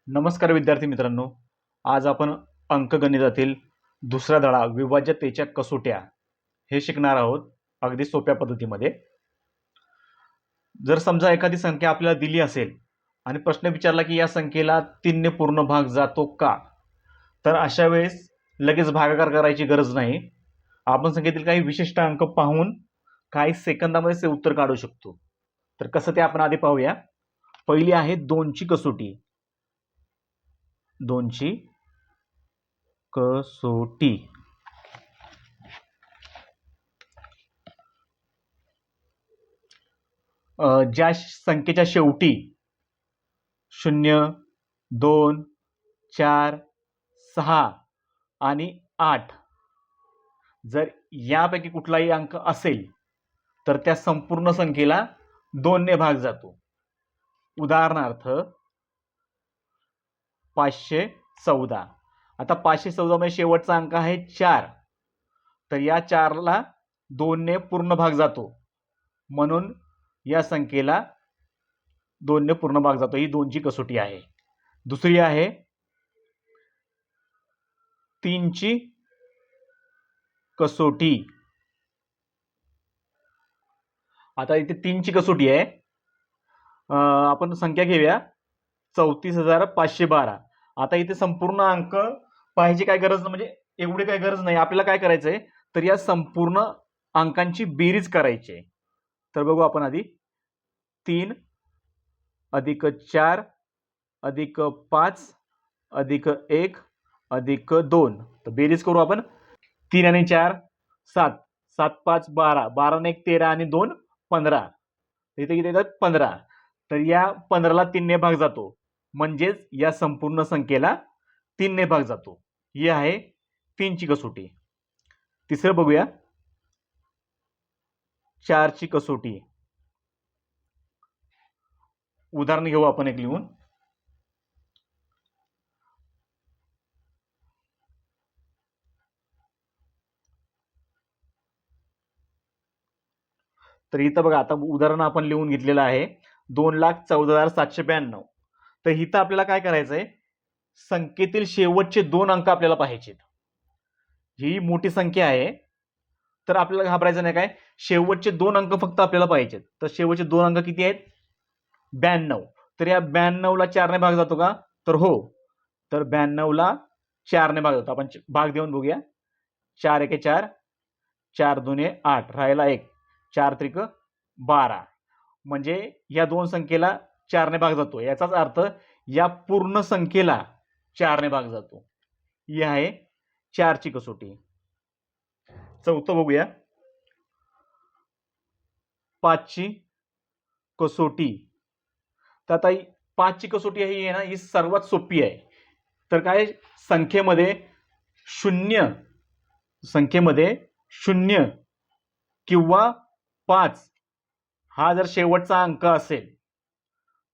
नमस्कार विद्यार्थी मित्रांनो. आज आपण अंकगणितातील दुसरा धडा विभाज्यतेच्या कसोट्या हे शिकणार आहोत अगदी सोप्या पद्धतीमध्ये. जर समजा एखादी संख्या आपल्याला दिली असेल आणि प्रश्न विचारला की या संख्येला 3 ने पूर्ण भाग जातो का, तर अशा वेळेस लगेच भागाकार करायची गरज नाही. आपण संख्येतील काही विशिष्ट अंक पाहून काही सेकंदामध्ये ते उत्तर काढू शकतो. तर कसं ते आपण आधी पाहूया. पहिली आहे 2 ची कसोटी. 2 ची कसोटी. ज्या संख्येच्या शेवटी 0, 2, 4, 6 आणि 8 जर यापैकी कुठलाही अंक असेल तर त्या संपूर्ण संख्येला 2 ने भाग जातो. उदाहरणार्थ 514. आता 514 मध्ये शेवटचा अंक आहे 4, तर या 4 ला 2 ने पूर्ण भाग जातो, म्हणून या संख्येला 2 ने पूर्ण भाग जातो. ही 2 ची कसोटी आहे. दुसरी आहे 3 ची कसोटी. आता इथे 3 ची कसोटी आहे. आपण संख्या घेऊया 34,512. आता इथे संपूर्ण अंक पाहायची काय गरज, म्हणजे एवढी काय गरज नाही. आपल्याला काय करायचंय, तर या संपूर्ण अंकांची बेरीज करायची आहे. तर बघू आपण आधी 3 अधिक 4 अधिक 5 अधिक 1 अधिक 2. तर बेरीज करू आपण. 3 आणि 4 7, 7 5 12, 12 ने 1 13 आणि 2 15. इथे किती येतात 15. तर या 15ला 3 ने भाग जातो, म्हणजेच या संपूर्ण संख्येला 3 ने भाग जातो. ही आहे 3 ची कसोटी. तिसरं बघूया 4 ची कसोटी. उदाहरण घेऊ आपण एक लिहून. तर इथं बघा, आता उदाहरण आपण लिहून घेतलेलं आहे 2,14,792. तर इथं आपल्याला काय करायचंय, संख्येतील शेवटचे 2 अंक आपल्याला पाहायचे. ही मोठी संख्या आहे, तर आपल्याला घाबरायचं नाही. काय, शेवटचे 2 अंक फक्त आपल्याला पाहिजेत. तर शेवटचे 2 अंक किती आहेत, 92. तर या 92ला 4 ने भाग जातो का, तर हो. तर 92ला 4 ने भाग जातो. आपण भाग देऊन बघूया. 4 एके 4, 4 दुने 8, राहिला 1, 4 त्रिक 12. म्हणजे या 2 संख्येला 4 ने भाग जातो. याचाच अर्थ या पूर्ण संख्येला 4 ने भाग जातो. ही आहे 4 ची कसोटी. चौथं बघूया 5 ची कसोटी. तर आता 5 ची कसोटी ही आहे ना, ही सर्वात सोपी आहे. तर काय, संख्येमध्ये शून्य किंवा 5 हा जर शेवटचा अंक असेल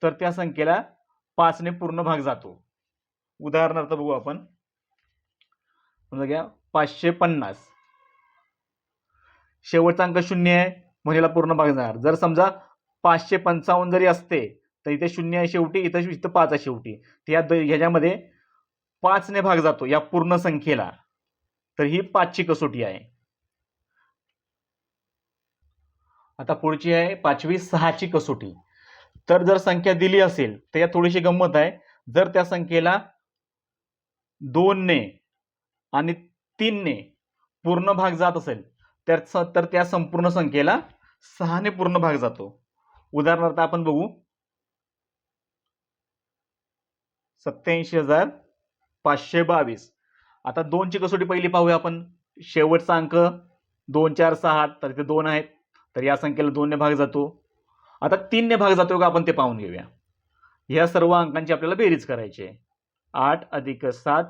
तर त्या संख्येला 5 ने पूर्ण भाग जातो. उदाहरणार्थ बघू आपण. समजा घ्या 550. शेवटचा अंक 0 आहे, म्हणून याला पूर्ण भाग जाणार. जर समजा 555 जरी असते तर इथे 0 आहे शेवटी, इथं 5 आहे शेवटी. तर ह्याच्यामध्ये 5 ने भाग जातो या पूर्ण संख्येला. तर ही 5 ची कसोटी आहे. आता पुढची आहे 5वी 6 ची कसोटी. तर जर संख्या दिली असेल तर या थोडीशी गंमत आहे. जर त्या संख्येला 2 ने आणि 3 ने पूर्ण भाग जात असेल तर त्या संपूर्ण संख्येला 6 ने पूर्ण भाग जातो. उदाहरणार्थ आपण बघू 87,522. आता 2 ची कसोटी पहिली पाहूया आपण. शेवटचा अंक 2 4 6 तर इथे 2 आहेत, तर या संख्येला 2 ने भाग जातो. आता 3 ने भाग जातो का आपण ते पाहून घेऊया. या सर्व अंकांची आपल्याला बेरीज करायची आहे. 8 अधिक 7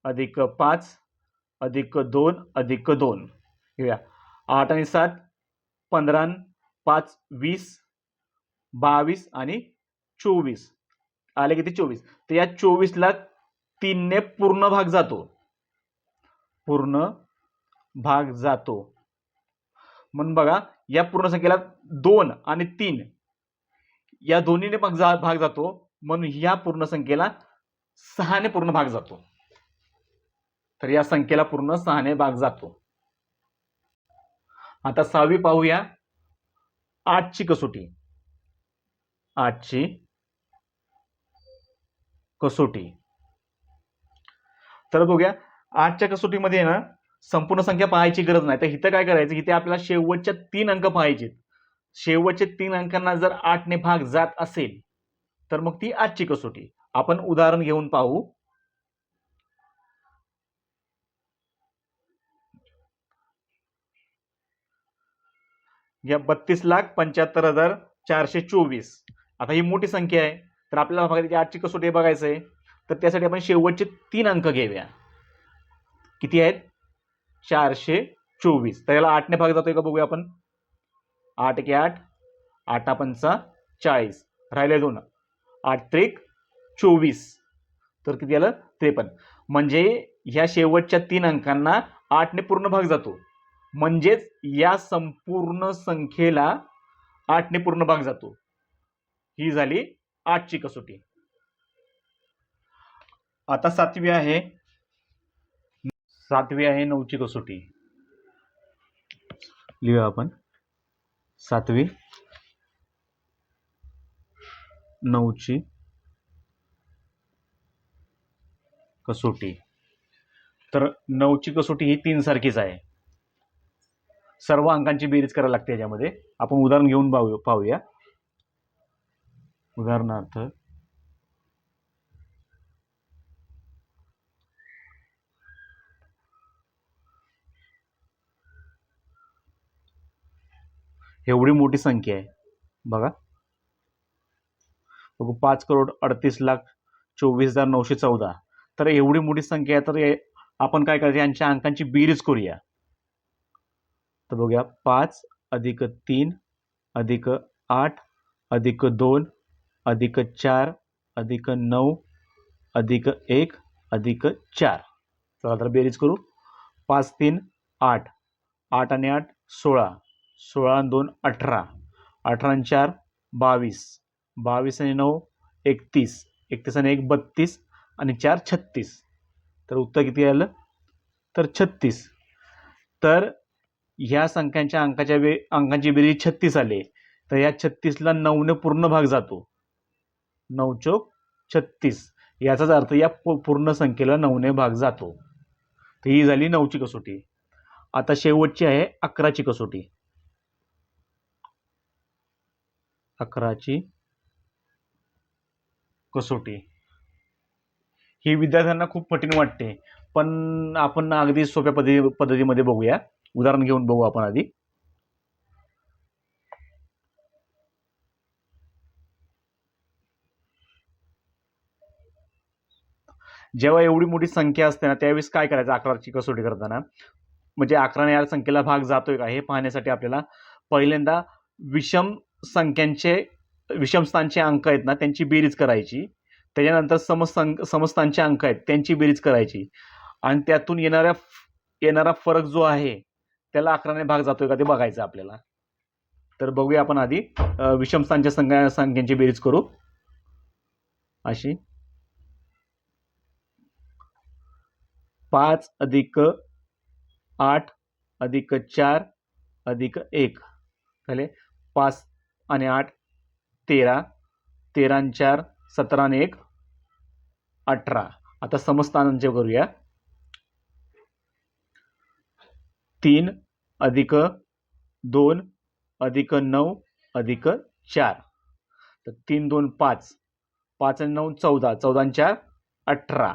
अधिक 5 अधिक 2 अधिक 2. घेऊया 8 आणि 7 15, 5 20, 22 आणि 24. आले किती 24. तर या 24ला 3 ने पूर्ण भाग जातो. म्हणून बघा, या पूर्ण संख्येला 2 आणि 3 या दोन्हीने भाग जातो, म्हणून या पूर्ण संख्येला 6ने पूर्ण भाग जातो. तर या संख्येला पूर्ण 6ने भाग जातो. आता 6वी पाहूया, 8ची कसोटी. 8ची कसोटी. तर बघूया, 8च्या कसोटीमध्ये ना संपूर्ण संख्या पाहायची गरज नाही. तर इथं काय करायचं, इथे आपल्याला शेवटच्या 3 अंक पाहायचे. शेवटच्या 3 अंकांना जर 8ने भाग जात असेल तर मग ती 8ची कसोटी. आपण उदाहरण घेऊन पाहू. या 32,75,424. आता ही मोठी संख्या आहे, तर आपल्याला बघायची 8ची कसोटी बघायचं आहे. तर त्यासाठी आपण शेवटचे 3 अंक घेऊया. किती आहेत? 424. तर याला 8ने भाग जातोय का बघूया आपण. 8 एके 8, 8 पंचा 40, राहिले 2, 8 त्रिक 24. तर किती आलं? 53. म्हणजे ह्या शेवटच्या 3 अंकांना 8ने पूर्ण भाग जातो. म्हणजेच या संपूर्ण संख्येला 8ने पूर्ण भाग जातो. ही झाली 8ची कसोटी. आता 7वी आहे 9ची कसोटी. लिहूया आपण. 7वी 9ची कसोटी. तर 9ची कसोटी ही 3 सारखीच आहे. सर्व अंकांची बेरीज करायला लागते याच्यामध्ये. आपण उदाहरण घेऊन पाहूया. उदाहरणार्थ एवढी मोठी संख्या आहे बघा. 5,38,24,914. तर एवढी मोठी संख्या आहे. तर आपण काय करायचं, यांच्या अंकांची बेरीज करूया. तर बघूया, 5 अधिक 3 अधिक 8 अधिक 2 अधिक 4 अधिक 9 अधिक 1 अधिक 4. चला तर बेरीज करू. 5 3 8, 8 आणि 8 16, 16 आणि 2 18, 18 आणि 4 22, 22 आणि 9 31, 31 आणि 1 32 आणि 4 36. तर उत्तर किती आलं? तर 36. तर ह्या संख्यांच्या अंकांची बेरीज 36 आले. तर या 36ला 9ने पूर्ण भाग जातो. 9 चौक 36. याचाच अर्थ या पूर्ण संख्येला 9ने भाग जातो. तर ही झाली 9ची कसोटी. आता शेवटची आहे 11ची कसोटी. 11ची कसोटी ही विद्यार्थ्यांना खूप कठीण वाटते, पण आपण अगदी सोप्या पद्धतीमध्ये बघूया. उदाहरण घेऊन बघू आपण आधी. जेव्हा एवढी मोठी संख्या असते ना, त्यावेळेस काय करायचं 11ची कसोटी करताना, म्हणजे 11ने या संख्येला भाग जातोय का हे पाहण्यासाठी आपल्याला पहिल्यांदा विषम स्थानचे अंक आहेत ना त्यांची बेरीज करायची. त्याच्यानंतर समस्थानचे अंक आहेत त्यांची बेरीज करायची आणि त्यातून येणारा फरक जो आहे त्याला 11ने भाग जातोय का ते बघायचं आपल्याला. तर बघूया आपण आधी विषम स्थानच्या संख्यांची बेरीज करू. अशी 5 अधिक 8 अधिक 4 अधिक 1 झाले 5 आणि 8 13, 13 आणि 4 17 आणि 1 18. आता समस्थानांचे करूया. 3 अधिक 2 अधिक 9 अधिक 4. तर 3 2 5, 5 आणि 9 14, 14 आणि 4 18.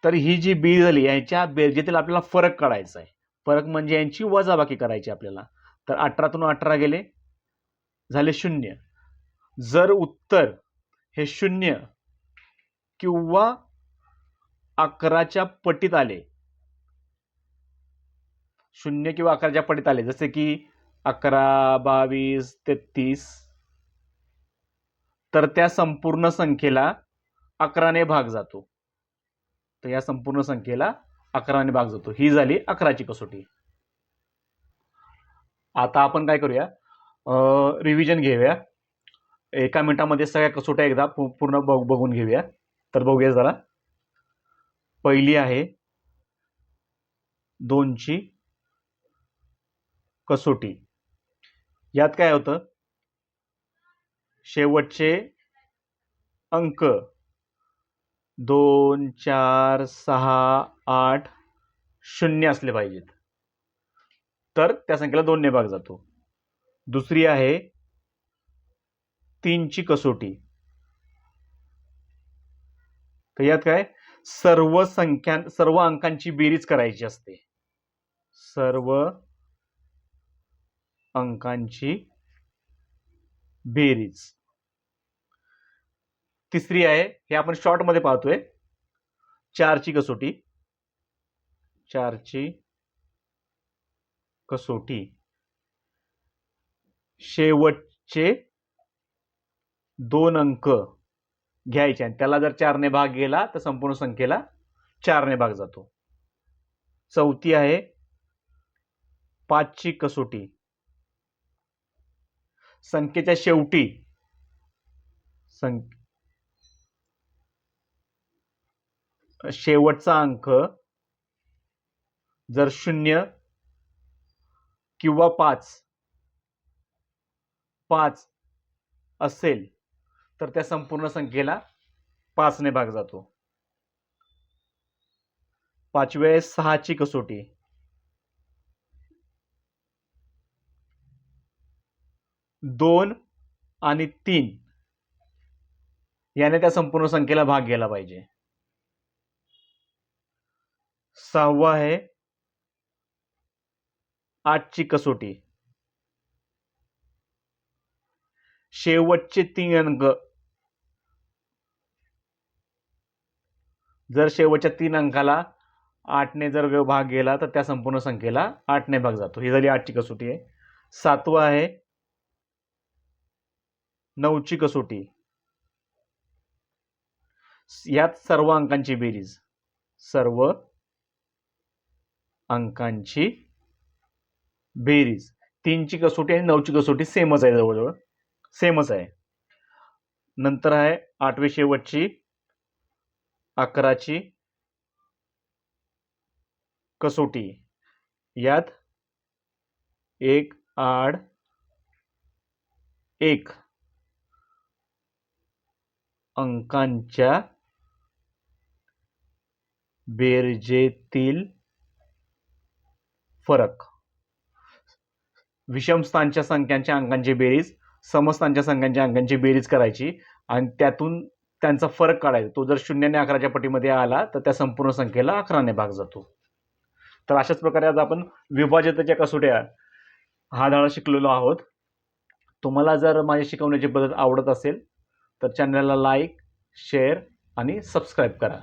तर ही जी बेरीज झाली याच्या बेरजेतील आपल्याला फरक काढायचा आहे. फरक म्हणजे यांची वजाबाकी करायची आपल्याला. तर 18तून 18 गेले, झाले 0. जर उत्तर हे 0 किंवा 11च्या पटीत आले, 0 किंवा 11च्या पटीत आले, जसे की 11 22 33, तर त्या संपूर्ण संख्येला 11ने भाग जातो. तर या संपूर्ण संख्येला 11ने भाग जातो. ही झाली 11ची कसोटी. आता आपण काय करूया, रिव्हिजन घेऊया. एका मिनिटामध्ये सगळ्या कसोट्या एकदा पूर्ण बघून घेऊया. तर बघूया जरा. पहिली आहे 2ची कसोटी. यात काय होतं, शेवटचे अंक 2, 4, 6, 8, 0 असले पाहिजेत, तर त्या संख्येला 2 ने भाग जातो. दुसरी आहे 3ची कसोटी. तर यात काय, सर्व अंकांची बेरीज करायची असते. सर्व अंकांची बेरीज. तिसरी आहे, हे आपण शॉर्ट मध्ये पाहतोय, 4ची कसोटी. 4ची कसोटी. शेवटचे 2 अंक घ्यायचे आणि त्याला जर 4 ने भाग गेला तर संपूर्ण संख्येला 4 ने भाग जातो. चौथी आहे 5ची कसोटी. संख्येच्या शेवटी शेवटचा अंक जर 0 किंवा 5 असेल तर त्या संपूर्ण संख्येला 5 ने भाग जातो. 5वी आहे 6ची कसोटी. 2 आणि 3 याने त्या संपूर्ण संख्येला भाग गेला पाहिजे. 6वा आहे 8ची कसोटी. शेवटचे 3 अंक जर शेवटच्या 3 अंकाला 8 ने जर भाग गेला तर त्या संपूर्ण संख्येला 8 ने भाग जातो. ही झाली 8ची कसोटी आहे. 7वा आहे 9ची कसोटी. यात सर्व अंकांची बेरीज. सर्व अंकांची बेरीज. 3ची कसोटी आणि 9ची कसोटी सेमच आहे, जवळजवळ सेमच आहे. नंतर आहे 8वी शेवटची 11ची कसोटी. यात 1 आड 1 अंकांच्या बेरजेतील फरक. विषमस्थानच्या संख्यांच्या अंकांची बेरीज समस्थानच्या संख्यांच्या अंकांची बेरीज करायची आणि त्यातून त्यांचा फरक काढायचा. तो जर 0 ने 11च्या पटीमध्ये आला तर त्या संपूर्ण संख्येला 11 ने भाग जातो. तर अशाच प्रकारे आज आपण विभाज्यतेच्या कसोट्या हा धडा शिकलेलो आहोत. तुम्हाला जर माझी शिकवण्याची पद्धत आवडत असेल तर चॅनलला लाईक, शेअर आणि सबस्क्राईब करा.